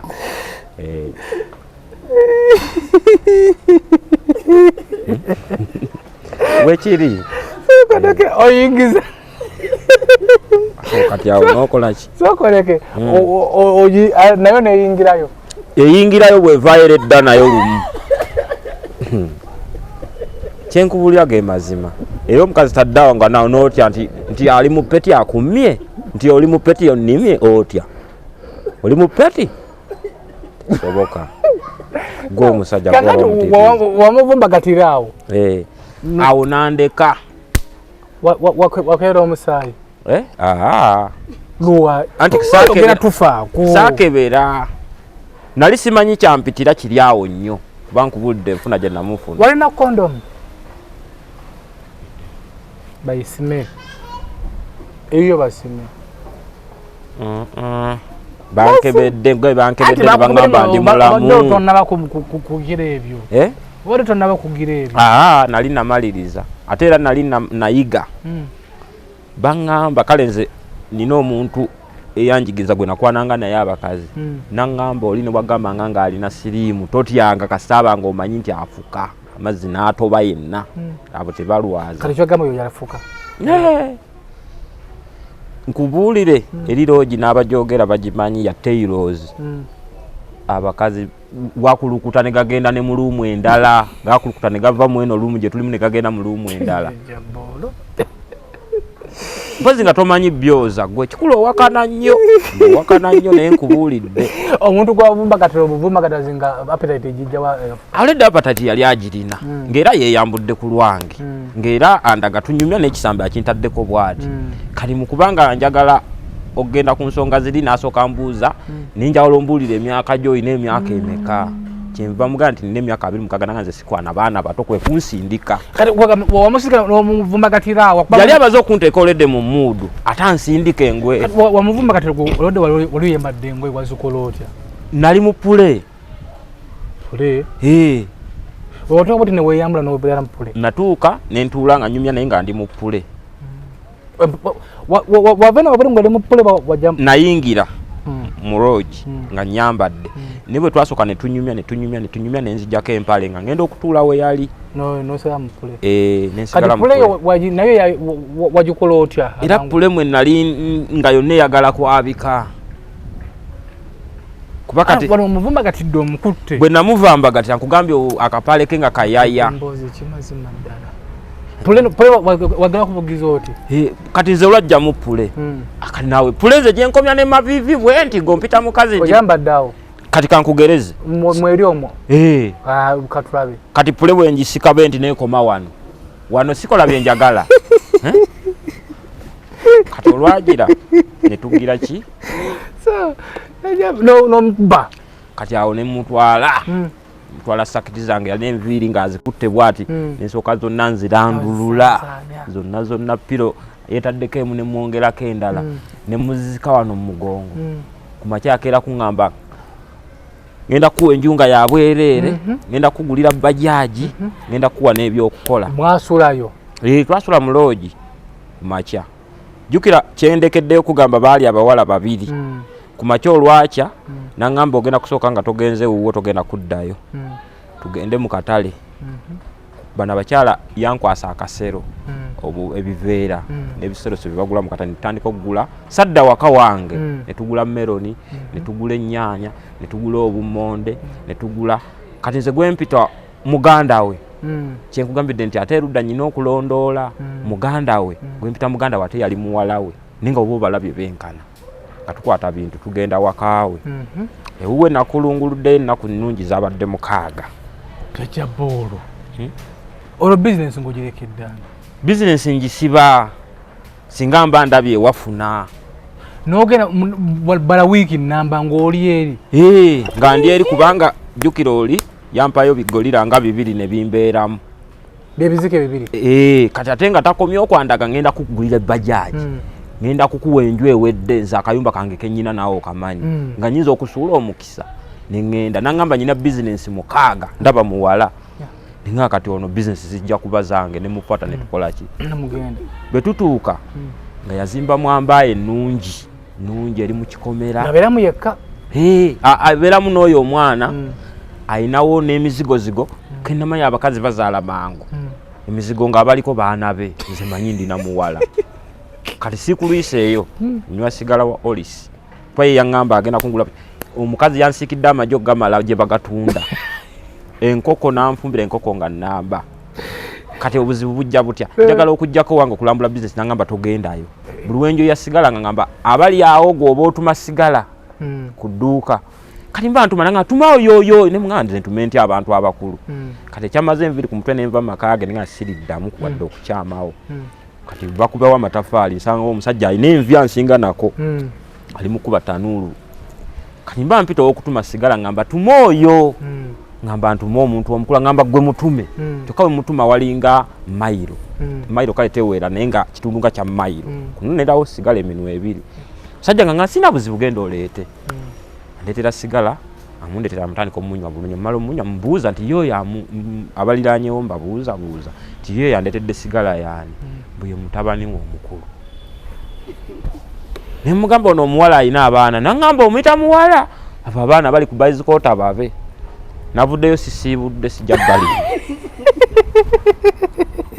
wekiri sokoleke oyingiza kati awo nokola ki sokoleke nayo neyingirayo eyingirayo bwevaayo edda nayo lumu kyenkubulira ge mazima era omukazi taddawo nga nawo nootya nti ali mu peti akumye nti oli mu peti onnimye otya oli mu peti soboka gw'omusajja wamuvumbagatira awo awo nandeka wakeera omusaayi anti saakebera nali simanyi kyampitira kiri awo nnyo kuba nkubulidde enfuna gye namufuna walina kondomu bayisime eyo basime bankebedde nebagamba ndi mulamu tonaba kugira ebyo wali tonaba kugira ebyo nali namaliriza ate era nali nayiga baŋŋamba kale nze nina omuntu eyanjigiza gwe nakwananga naye abakazi nangamba oli ne wagamba nga alina siriimu totyanga kasaba nga omanyi nti afuka amazzi n'atoba yenna abo tebalwaza kale kyogamba yo yalafuka nkubuulire eri loogi n'abajogera bagimanyi ya Taylors abakazi wakulukuta ne gagenda ne mu luumu endala gakulukuta ne gava mu eno luumu gye tulimu ne gagenda mu luumu endala mpozi nga tomanyi byoza gwe kikulu owakana nnyo naye nkubuulidde omuntu gwavumba katero obuvumba katazinga appetite ejijjawa aleda appetite yali agirina ng'era yeeyambudde ku lwange ng'era andaga tunyumya n'ekisambe akintaddeko bw'ati kali mu kubanga njagala ogenda ku nsonga ziri n'asooka mbuuza ninjawulo mbuulira emyaka gy'olina emyaka emeka kyenva mugaa nti nina emyaka 26 nange nze sikwana baana bato kwe kunsindika wamusika wamuvumbagatira yali abaze okunteeka oledde mu muudu ate ansindika engwe wamuvumbagatira olodde wali yembadde engwe wazikola otya nali mu pule otuuka buti neweeyambula nobeera mu pule natuuka ne ntuula nga nyumya naye nga ndi mu pule wavena wabuli nga oli mu pule nayingira mu lodge nga nyambadde ne bwe twasooka ne tunyumya ne nzijjako empale nga ngenda okutuula we yali nosera mu pule nensigala mu pule nayo wagikola otya era pule mwe nali nga yonna eyagala kwabika kuba kati wano omuvumbagatidde omukutte bwe namuvambagatira nkugambye akapale ke nga kayaya mboozi kimazima ddala pule wagala kuvugiza oti kati nze olwajja mu pule akati naawe pule nze gye nkomya ne mavivi bwe nti ng'ompita mukazi oyambadde awo kati kankugereze mweri omwo katulabe kati pule bwe ngisika bwe nti neekoma wano sikola bye njagala kati olwagira ne tugira ki nomuba kati awo ne mutwala sakiti zange yali enviiri ng'azikutte bw'ati nensooka zonna nzirandulula zonna piro yeetaddeko emu ne mwongerako endala ne muzika wano mu mugongo ku makya akeera kuŋŋamba ngenda kuwa enjunga ya bwereere ngenda kugulira bajaji ngenda kuwa n'ebyokukola mwasulayo twasula mu loogi ku makya jjukira kyendekeddeyo kugamba baali abawala babiri ku makya olwakya naŋŋamba ogenda kusooka nga togenze wuwo togenda kuddayo tugende mu katale bano abakyala yankwasa akasero ebiveera n'ebiseroso bye bagula mu katale netutandika okugula sadda waka wange netugula meloni netugula ennyaanya netugula obummonde netugula kati nze gwempita muganda we kyenkugambidde nti ate erudda nyina okulondoola muganda we gwempita muganda we ate yali muwala we ninga oba obalabye benkana nga tukwata bintu tugenda wakaawe ewuwe nakulunguludde ennaku nnungi zabadde 6 kajjaboolo olwo bizinesi ng'ogirekedde bizinesi ngisiba singa mba ndabye ewafuna n'ogenda bala wiiki nnamba ng'oli eri nga ndi eri kubanga jjukira oli yampayo bigolira nga 2 ne bimbeeramu byebizike 2 kati ate nga takomye okwandaga ngenda kukugulira bajaji ngenda kukuwa enju ewedde nze akayumba kange kenyina naawe okamanyi nga nyinza okusuula omukisa neŋŋenda naŋŋamba nyina bizinesi 6 ndaba muwala ninga kati ono bizinesi zijja kuba zange ne mukwata ne tukola ki bwe tutuuka nga yazimba mwambaye ennungi eri mu kikomera abeeramu yekka abeeramu n'oyo omwana ayinawo n'emizigozigo kennamanyi abakazi bazaala mangu emizigo ng'abaliko baana be nze manyi ndina muwala kati sikulwiseeyo nywa sigala wa olisi paye yaŋŋamba agenda kungula omukazi yansikidde amagyo gamala gye bagatunda enkoko nanfumbira enkoko nga nnamba kati obuzibu bujja butya njagala okujjako wange okulambula bizinesi naŋŋamba togendayo buli wenjo yasigala nga ŋŋamba abali awo gwe oba otuma sigala ku dduuka kati mba ntuma nanga tumawo yoyo ne muŋŋamba ntume nti abantu abakulu kati ekyamaze enviri ku mutwe nenva makage ninga siriddamu kuwadde okukyamawo kati bakubawo amatafaali nsanga omusajja alina envi ansinga nako ali mukuba tanuulu kati mba mpita okutuma sigala ngamba tumoyo ngamba ntuma omuntu omukula ngamba gwe mutume kyokka we mutuma walinga mayiro kale teweera naye nga kitundu nga kya mayiro kuno nerawo sigala eminwe 2 sajja nga sina buzibu genda oleete andeetera sigala amundetera amutandika omunywa bulunya mmala omunywa mbuuza nti yoyo abaliranyewo mbabuuza nti yoyo yandeetedde sigala yaani mbuye mutabani we omukulu ne mugamba ono omuwala alina abaana nangamba omuyita muwala abo abaana bali ku bicycle babe navuddeyo sisiibudde sijja bbali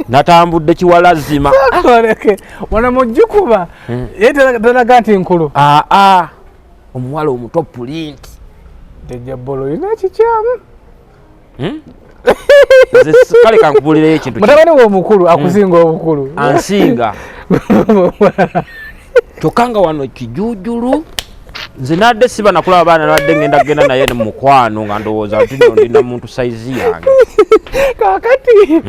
natambudde kiwalazima akoleke wana mujjukuba yetalaga nti nkulu omuwala omuto pulinti jajja bolo ina kikyamu kale kankubulireyo ekintu mutabani w'omukulu akusinga obukulu ansinga kyokka nga wano kijujulu nze nadde siba nakulaba abaana nadde ngenda kugenda naye mu mukwano nga ndowooza nti nno ndina muntu saizi yange kakati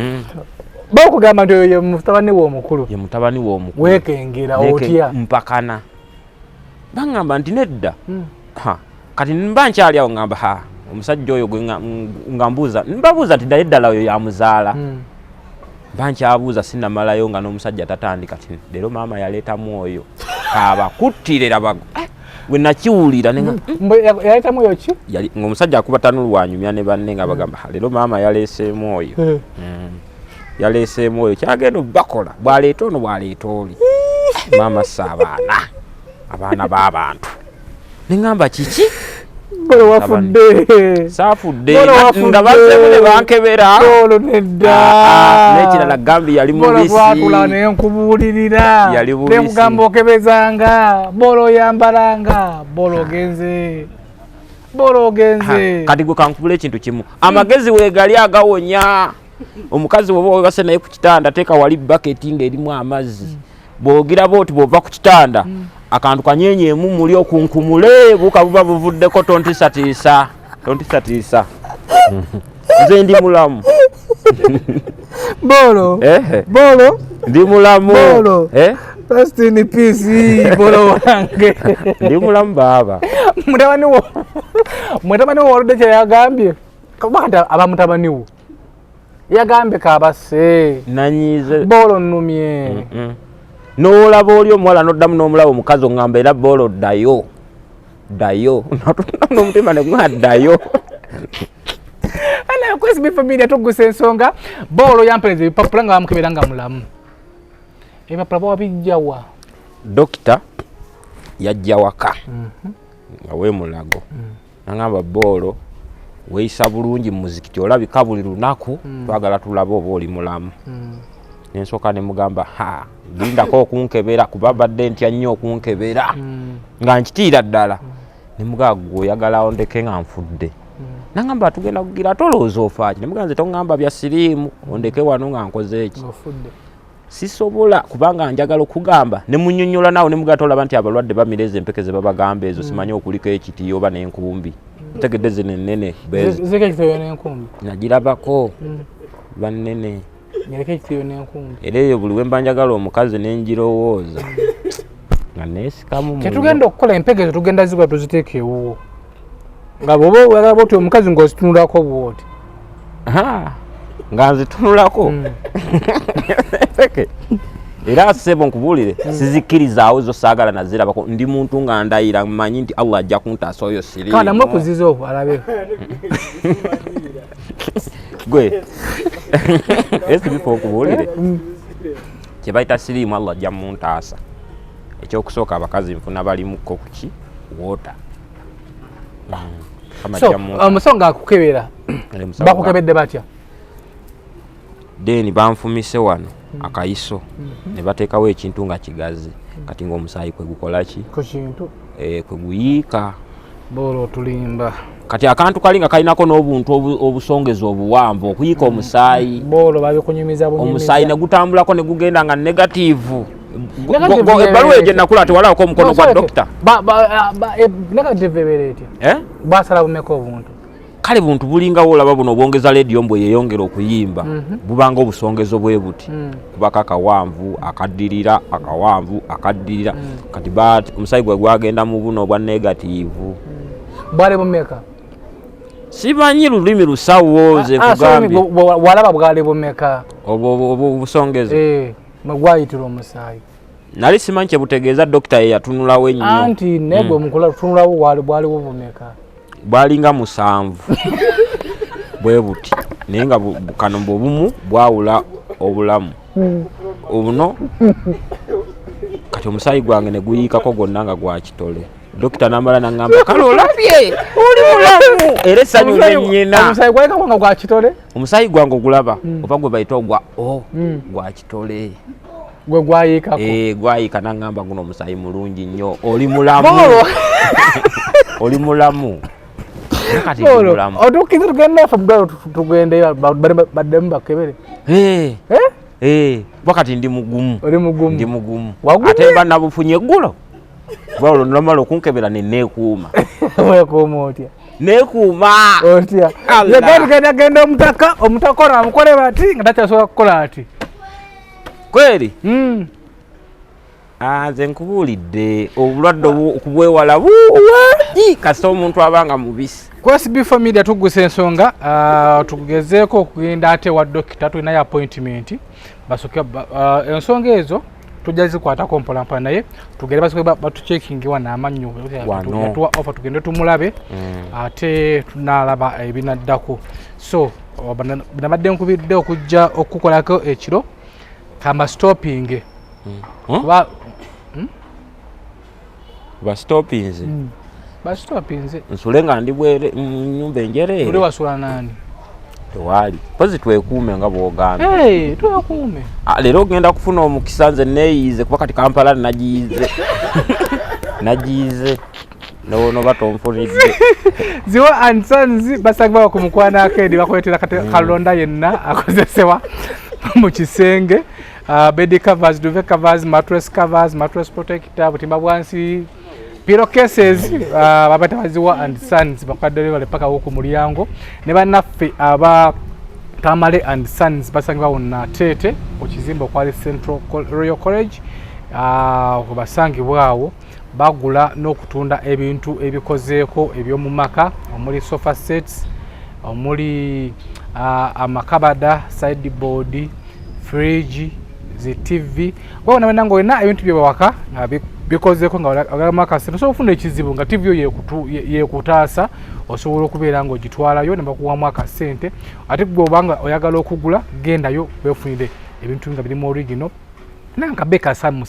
bakugamba nti oyo ye mutabani w'omukulu ye mutabani w'omukulu weekengera otya mpakana bangamba nti nedda kati mba nkyali awo ngamba omusajja oyo gwe ngambuuza mbabuuza nti naye ddala oyo yamuzaala mba nkyabuuza sinnamalayo nga n'omusajja tatandika ti leero maama yaleetamu oyo kaabakuttirera gwe nakiwulira yaleetamu oyo ki ng'omusajja akuba tanulwanyumya ne banne nga bagamba leero maama yaleeseemu oyo yaleeseemu oyo kyagenda bakola bwaleeta ono bwaleeta oli maama si abaana b'abantu ne ngamba kiki bolo wafudde saafudde nga bazzeemu ne bankebera bolo nedda n'ekirala gambi yali mubisi bolo nenkubuulirira nekugamba okebezanga bolo oyambalanga bolo ogenze kati gwe kankubula ekintu kimu amagezi weegali agawonya omukazi woba webase naye ku kitanda teeka wali baketi ng'erimu amazzi bw'ogiraba oti bw'ova ku kitanda akantu kanyenyeemu muli okunkumule buka buba buvuddeko tontisatiisa nze ndi mulamu bolo ndi mulamu rest in peace bolo wange ndi mulamu baaba mutabani wo waludde kye yagambye kabakati aba mutabani wo yagambye kabase nanyize bolo nnumye n'olaba oli omuwala n'oddamu n'omulaba omukazi oŋŋamba era bolo ddayo n'omutima ne gwaddayo ana kwesi familia tugusa ensonga bolo yampereza ebipapula nga bamukebera nga mulamu ebipapula bawabijjawa dokita yajja waka nga weemulago nangamba bolo weeyisa bulungi mu muzikiti olabika buli lunaku twagala tulabe oba oli mulamu nensooka ne mugamba lindako okunkebera kuba badde ntya nnyo okunkebera nga nkitiira ddala ne mugamba gwe oyagala ondeke nga nfudde nangamba tugenda kugira ate olowooza ofa ki ne mugamba nze toŋŋamba bya siriimu ondeke wano nga nkoze eki sisobola kubanga njagala okugamba ne munnyonnyola naawe ne mugamba tolaba nti abalwadde bamireza empeke ze babagamba ezo simanyi okuliko ekiti oba n'enkumbi ntegedde zino ennene nagirabako bannene era eyo buli wemba njagala omukazi nenjirowooza nga neesikamu kyetugenda okukola empegezo tugenda zigwa tuziteeka ewuwo nga bwoba oyagala bwoti omukazi ng'ozitunulako bwoti nga nzitunulako era sebo nkubuulire sizikkirizaawo zo saagala nazirabako ndi muntu nga ndayira mmanyi nti Allah ajja kuntaasa oyo siriimu kana mwakuziza obwo alabe gwe esi bifo okubuulire kye bayita siriimu Allah ajja muntaasa ekyokusooka abakazi nfuna balimuko kuki woota omusonga akukebera bakukebedde batya deni banfumise wano akayiso ne bateekawo ekintu nga kigazi kati ng'omusaayi kwe gukola ki ku kintu kwe guyiika bolo otulimba kati akantu kali nga kalinako n'obuntu obusongeza obuwanvu okuyiika omusaayi bolo babikunyumiza omusaayi ne gutambulako ne gugenda nga negatiivu ebbaluwa egyo nakula tewalabako omukono gwa dokita negative ebeera etya basala bumeka obuntu kale buntu bulingawo olaba buno obwongeza lediyo mbwe yeyongera okuyimba bubanga obusongezo bwe buti kubaka akawanvu akaddirira akawanvu akaddirira kati omusaayi gwe gwagenda mu buno obwa negatiivu bwali bumeka simanyi lulimi lusawo nze nkugambye walaba bwali bumeka obusongezo gwayitira omusaayi nali simanyi kyebutegeeza dokita ye yatunulawo ennyo anti negwe mukula tunulawo bwaliwo bumeka bwalinga 7 bwe buti naye nga kano obumu bwawula obulamu obuno kati kati omusayi gwange ne guyiikako gwonna nga gwa kitole. Dokita n'amala n'aŋŋamba kale olabye oli mulamu era essanyu lennyina. Omusayi gwayikako nga gwa kitole? Omusayi gwange ogulaba oba gwe bayita ogwa gwa kitole. Gwe gwayiikako? Gwayiika n'aŋŋamba guno omusayi mulungi nnyo oli mulamu. Oli mulamu. Kati mulamu. Otukkiriza tugende efe ddwaliro tugendeyo baddemu bakebere? Wakati ndi mugumu. Oli mugumu? Ndi mugumu. Wagumye? Ate mba nabufunye eggulo. Bwalo nomala okunkebera ne neekuuma. Weekuuma otya? Neekuuma. Otya? Yagenda omutaka ono amukole bati nga takyasobola kukola ati. Kweri? Nze nkubuulidde obulwadde okubwewala buwaji kasita omuntu abanga mubisi. Ku SB4 Media tugguse ensonga tugezeeko okugenda ate wa dokita tulinayo appointment basoke ensonga ezo tujja zikwatako mpolampola naye tugende basoke batucekingi wano amannyo yatuwa offer tugende tumulabe ate tunalaba ebinaddako. So nabadde nkubidde okujja okukolako ekiro kamba stopping kuba bastopinze bastopinze nsule nga ndi bwere nyumba enjereere. Uli wasula nani? Tewali pozi twekuume nga bw'ogambye. Twekuume. Leero ogenda kufuna omukisa nze neeyize kuba kati Kampala nagiyize no batonfunidde. Ziwa and Sons basangibwa ku Mukwano Arcade bakwetera kalonda yenna akozesebwa mu kisenge. Bed covers, duvet covers, mattress covers, mattress protector, butimba bwansi, pillow cases, babata baziwa and Sons bakwadde bale paka ku mulyango. Ne bannaffe aba Tamale and Sons basangibwa wonna Tete ku kizimbo kwali Central Royal College. Kubasangibwa awo bagula n'okutunda ebintu ebikozeeko eby'omu maka omuli sofa sets, omuli amakabada, sideboard, fridge, TV. Kwa na ngo ina ebintu byewaka bikozeeko nga agamaka sino so ufuna ekizibu nga TV yekutaasa osobola okubeera ngo gitwalayo ne bakuwamu akasente ate gwe obanga oyagala okugula gendayo wefunire ebintu nga biri mu original nanka beka samu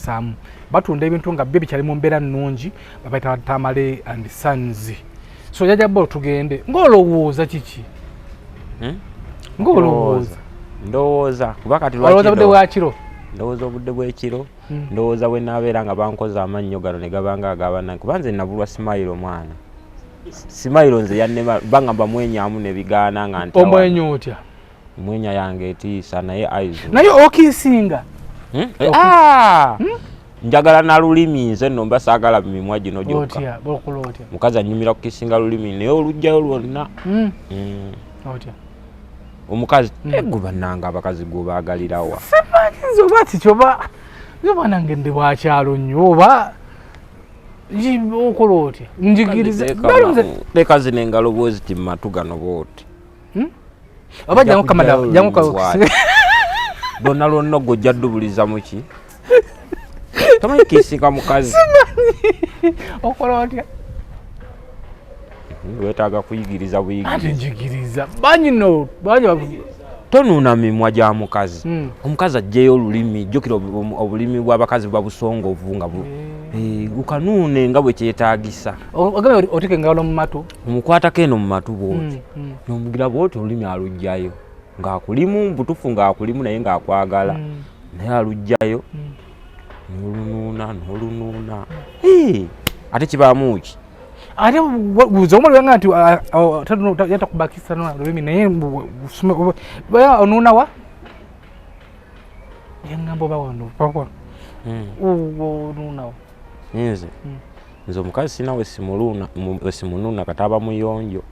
batunda ebintu nga bye bikyali mu mbeera nnungi babayita Tamale and Sons. So jaja bo tugende ng'olowooza kiki? Ng'olowooza ndowooza kuba kati lwakiro ndowooza obudde bw'ekiro ndowooza bwe naabeera nga bankoze amannyo gano ne gabanga agabana kuba nze nabulwa Simayiro mwana Simayiro nze yannema bangamba mwenyaamu ne bigaana nga nti omwenyo otya? Mwenya yange etiisa naye aizo naye okiisinga njagala na lulimi nze nno mba saagala mimwa gino gyokka. Otya bokulo otya? Mukazi anyumira kukisinga lulimi naye olujjayo lwonna otya? Omukazi guba nanga abakazi go baagalirawa semanyizo bati kyoba yoba nange ndi bwakyalo nnyo oba okola otya njigiriza leka zino engalo bweziti mumatu gano booti oba jangu lwonna lwonna gojja ddubuliza muki tamanyi kiisinga mukazi okola otya? Wetaaga kuyigiriza buyigiriza. Ate njigiriza banyino tonuuna mimwa gya mukazi. Omukazi ajjeyo olulimi jjukira obulimi bw'abakazi babusongovu nga ukanuune nga bwe kyetaagisa. Ogambe oteke engalo mu matu? Omukwatako eno mu matu bw'oti n'omugira bw'oti olulimi alugjayo ng'akulimu butufu ng'akulimu naye ng'akwagala naye alugjayo n'olunuuna ate kibaamu ki? Ate buzo omuli nga nti yata kubakisa no lulimi naye baya onuna wa yangambo bawono pako onuna wa nze omukazi sina wesimununa kataba muyonjo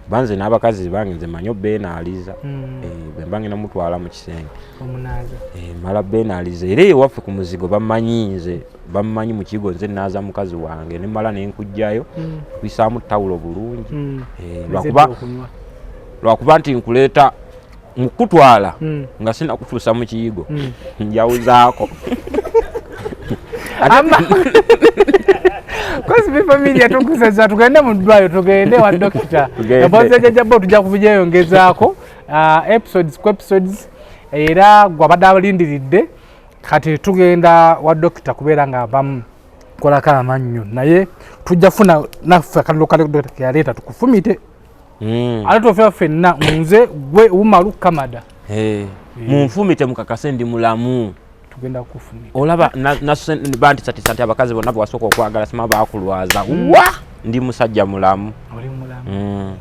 banze n'abakazi bange nze manyo benaaliza bembange namutwala mu kisenge omunaza mala benaaliza era ewaffe ku muzigo bamanyi mu kigo nze naaza mukazi wange ne mala nenkujjayo kwisaamu tawulo bulungi lwakuba nti nkuleeta mukutwala nga sina kutuusa mu kiyigo njawuzaako Kozi bifamilia tukuseza tugende mu ddwaliro tugende wa dokita eboze jajjabo tujja kubijeyongezaako episodes era gwabadde abalindiridde kati tugenda wa dokita kubeera nga bamukolako amannyo naye tujja funa naffe akaliro ka dokita yaleeta tukufumite ate tofeera ffenna nze gwe Umaru Kamada munfumite mukakase ndi mulamu tugenda kufumita olaba banti sati abakazi bonna bwasooka okwagala sima baakulwaza wa ndi musajja mulamu oli mulamu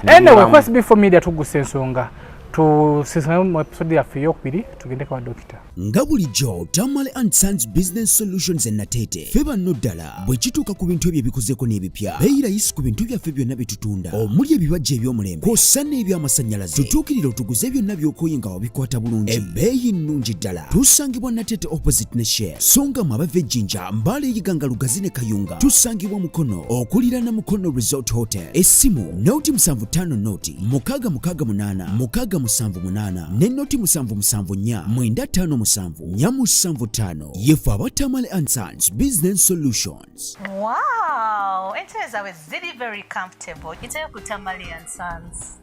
anyway quest before media tuguse ensonga tusisana mu episode yaffe eyokubiri tugende kwa dokita nga bulijjo Tamale and Sons Business Solutions Natete feba nno ddala bwe kituuka ku bintu ebyo ebikuzeeko n'ebipya beeyirayisi ku bintu byaffe byonna bye tutunda omuli ebibajja eby'omulembe kw'ossa n'eby'amasannyalaze tutuukirira otuguze byonna by'okooye nga wabikwata bulungi ebbeeyi nnungi ddala tusangibwa Natete opposite ne Share so nga mu abava ejjinja Mbale eyiganga Lugazi ne Kayunga tusangibwa Mukono okuliraana Mukono Resort Hotel essimu noti 75 noti 668 ne noti 774 95 475 yefu aba Tamale and Sons Business Solutions. Wow, entebe zaabwe ziri very comfortable. Giteyo ku Tamale and Sons.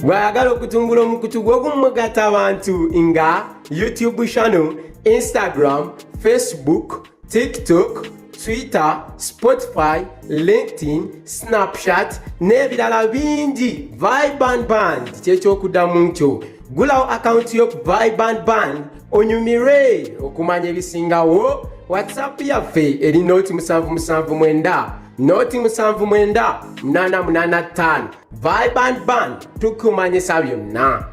Bw'ayagala okutumbula omukutu gw'ogumugata abantu nga YouTube channel, Instagram, Facebook, TikTok, Twitter, Spotify, LinkedIn, Snapchat n'ebirala bingi. Vibe Band ky'ekyokuddamu nkyo. Gulawo account yo ku Vibe Band onyumire okumanya ebisingawo. WhatsApp yaffe eri noti 779 noti 79885. Vibe Band tukumanyisa byonna.